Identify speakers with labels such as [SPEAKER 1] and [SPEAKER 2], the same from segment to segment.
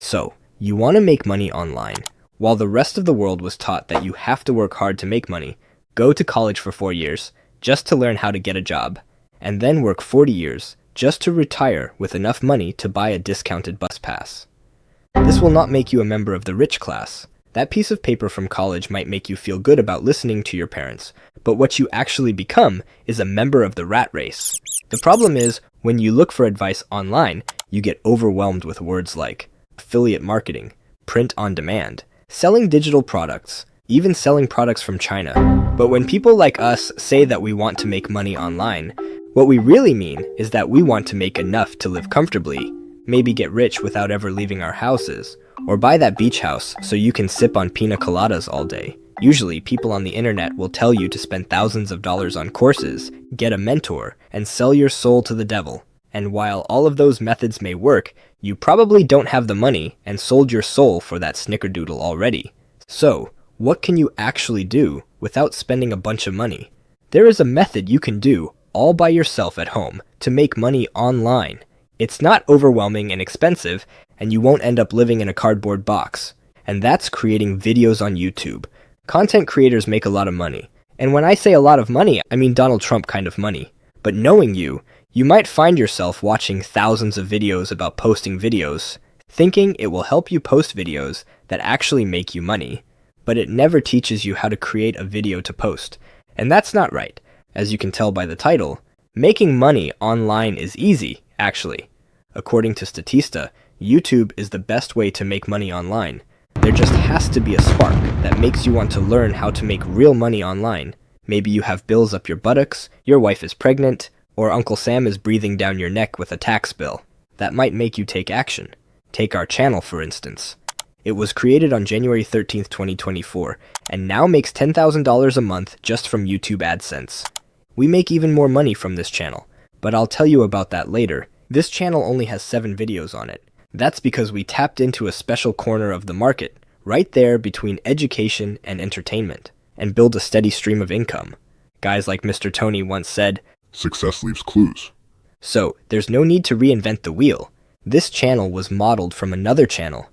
[SPEAKER 1] So, you want to make money online. While the rest of the world was taught that you have to work hard to make money, go to college for 4 years just to learn how to get a job, and then work 40 years just to retire with enough money to buy a discounted bus pass. This will not make you a member of the rich class. That piece of paper from college might make you feel good about listening to your parents, but what you actually become is a member of the rat race. The problem is, when you look for advice online, you get overwhelmed with words like affiliate marketing, print on demand, selling digital products, even selling products from China. But when people like us say that we want to make money online, what we really mean is that we want to make enough to live comfortably, maybe get rich without ever leaving our houses, or buy that beach house so you can sip on pina coladas all day. Usually, people on the internet will tell you to spend thousands of dollars on courses, get a mentor, and sell your soul to the devil. And while all of those methods may work, you probably don't have the money and sold your soul for that snickerdoodle already. So, what can you actually do without spending a bunch of money? There is a method you can do all by yourself at home to make money online. It's not overwhelming and expensive, and you won't end up living in a cardboard box. And that's creating videos on YouTube. Content creators make a lot of money. And when I say a lot of money, I mean Donald Trump kind of money. But knowing you, you might find yourself watching thousands of videos about posting videos, thinking it will help you post videos that actually make you money. But it never teaches you how to create a video to post. And that's not right. As you can tell by the title, making money online is easy, actually. According to Statista, YouTube is the best way to make money online. There just has to be a spark that makes you want to learn how to make real money online. Maybe you have bills up your buttocks, your wife is pregnant, or Uncle Sam is breathing down your neck with a tax bill. That might make you take action. Take our channel, for instance. It was created on January 13th, 2024, and now makes $10,000 a month just from YouTube AdSense. We make even more money from this channel, but I'll tell you about that later. This channel only has 7 videos on it. That's because we tapped into a special corner of the market, right there between education and entertainment, and build a steady stream of income. Guys like Mr. Tony once said,
[SPEAKER 2] "Success leaves clues."
[SPEAKER 1] So, there's no need to reinvent the wheel. This channel was modeled from another channel,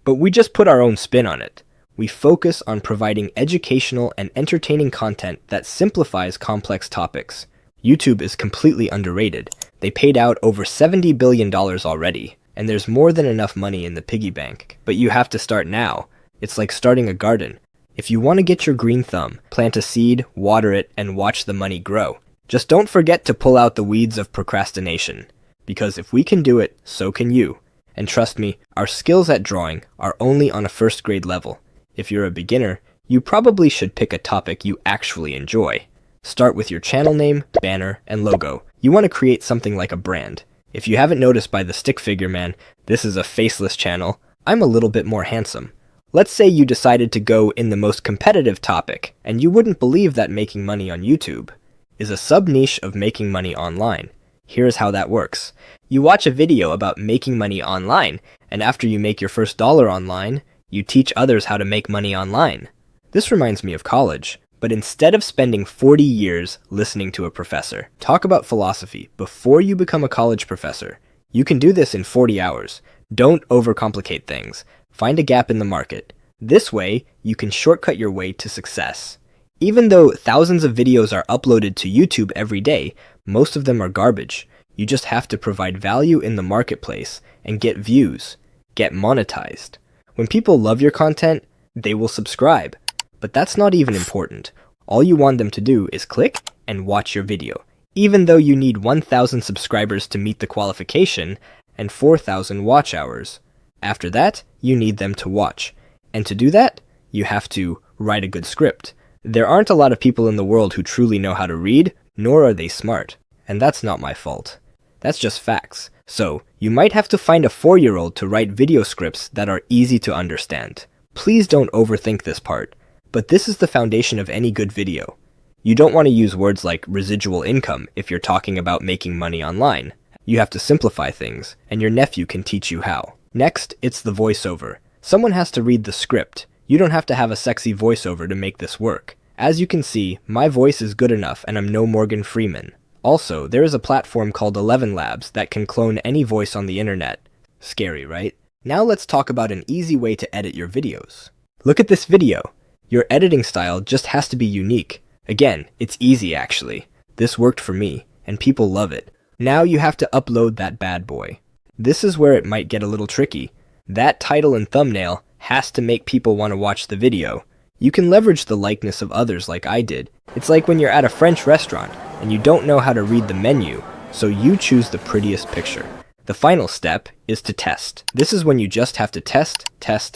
[SPEAKER 1] but we just put our own spin on it. We focus on providing educational and entertaining content that simplifies complex topics. YouTube is completely underrated. They paid out over $70 billion already, and there's more than enough money in the piggy bank. But you have to start now. It's like starting a garden. If you want to get your green thumb, plant a seed, water it, and watch the money grow. Just don't forget to pull out the weeds of procrastination. Because if we can do it, so can you. And trust me, our skills at drawing are only on a first grade level. If you're a beginner, you probably should pick a topic you actually enjoy. Start with your channel name, banner, and logo. You want to create something like a brand. If you haven't noticed by the stick figure man, this is a faceless channel. I'm a little bit more handsome. Let's say you decided to go in the most competitive topic, and you wouldn't believe that making money on YouTube is a sub-niche of making money online. Here's how that works. You watch a video about making money online, and after you make your first dollar online, you teach others how to make money online. This reminds me of college. But instead of spending 40 years listening to a professor talk about philosophy before you become a college professor, you can do this in 40 hours. Don't overcomplicate things. Find a gap in the market. This way, you can shortcut your way to success. Even though thousands of videos are uploaded to YouTube every day, most of them are garbage. You just have to provide value in the marketplace and get views. Get monetized. When people love your content, they will subscribe. But that's not even important. All you want them to do is click and watch your video, even though you need 1,000 subscribers to meet the qualification and 4,000 watch hours. After that, you need them to watch. And to do that, you have to write a good script. There aren't a lot of people in the world who truly know how to read, nor are they smart. And that's not my fault. That's just facts. So, you might have to find a 4-year-old to write video scripts that are easy to understand. Please don't overthink this part. But this is the foundation of any good video. You don't want to use words like residual income if you're talking about making money online. You have to simplify things, and your nephew can teach you how. Next, it's the voiceover. Someone has to read the script. You don't have to have a sexy voiceover to make this work. As you can see, my voice is good enough and I'm no Morgan Freeman. Also, there is a platform called 11 Labs that can clone any voice on the internet. Scary, right? Now let's talk about an easy way to edit your videos. Look at this video. Your editing style just has to be unique. Again, it's easy actually. This worked for me, and people love it. Now you have to upload that bad boy. This is where it might get a little tricky. That title and thumbnail has to make people want to watch the video. You can leverage the likeness of others like I did. It's like when you're at a French restaurant and you don't know how to read the menu, so you choose the prettiest picture. The final step is to test. This is when you just have to test,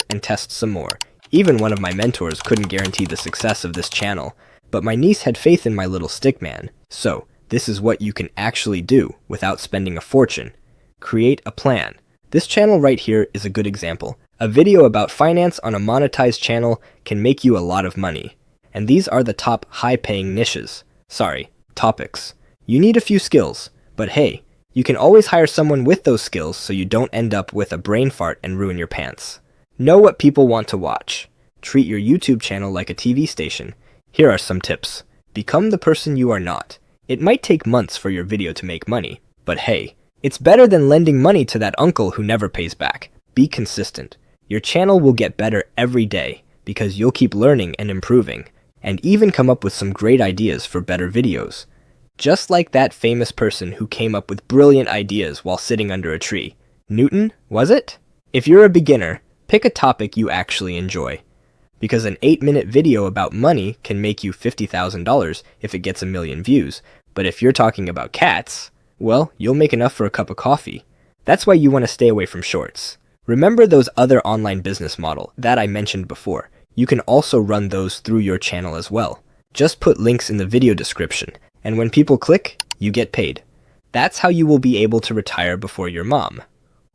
[SPEAKER 1] and test some more. Even one of my mentors couldn't guarantee the success of this channel, but my niece had faith in my little stick man. So, this is what you can actually do without spending a fortune. Create a plan. This channel right here is a good example. A video about finance on a monetized channel can make you a lot of money. And these are the top high-paying niches. Sorry, topics. You need a few skills, but hey, you can always hire someone with those skills so you don't end up with a brain fart and ruin your pants. Know what people want to watch. Treat your YouTube channel like a TV station. Here are some tips. Become the person you are not. It might take months for your video to make money, but hey, it's better than lending money to that uncle who never pays back. Be consistent. Your channel will get better every day because you'll keep learning and improving, and even come up with some great ideas for better videos. Just like that famous person who came up with brilliant ideas while sitting under a tree. Newton, was it? If you're a beginner, pick a topic you actually enjoy. Because an 8-minute video about money can make you $50,000 if it gets 1 million views. But if you're talking about cats, well, you'll make enough for a cup of coffee. That's why you want to stay away from shorts. Remember those other online business model that I mentioned before. You can also run those through your channel as well. Just put links in the video description, and when people click, you get paid. That's how you will be able to retire before your mom.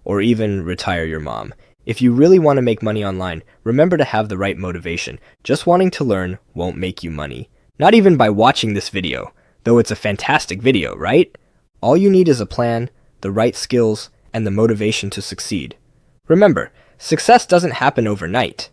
[SPEAKER 1] Or even retire your mom. If you really want to make money online, remember to have the right motivation. Just wanting to learn won't make you money. Not even by watching this video, though it's a fantastic video, right? All you need is a plan, the right skills, and the motivation to succeed. Remember, success doesn't happen overnight.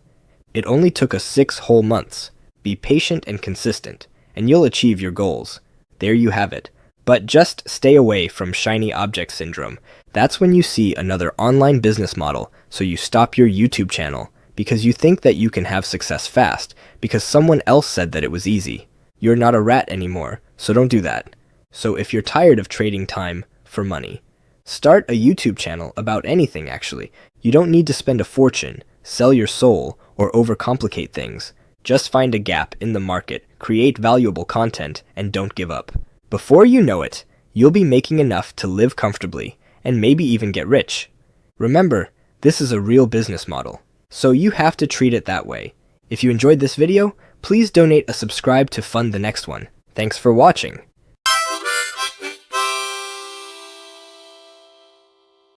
[SPEAKER 1] It only took us 6 whole months. Be patient and consistent, and you'll achieve your goals. There you have it. But just stay away from shiny object syndrome. That's when you see another online business model, so you stop your YouTube channel because you think that you can have success fast because someone else said that it was easy. You're not a rat anymore, so don't do that. So if you're tired of trading time for money, start a YouTube channel about anything actually. You don't need to spend a fortune, sell your soul, or overcomplicate things. Just find a gap in the market, create valuable content, and don't give up. Before you know it, you'll be making enough to live comfortably, and maybe even get rich. Remember, this is a real business model, so you have to treat it that way. If you enjoyed this video, please donate a subscribe to fund the next one. Thanks for watching.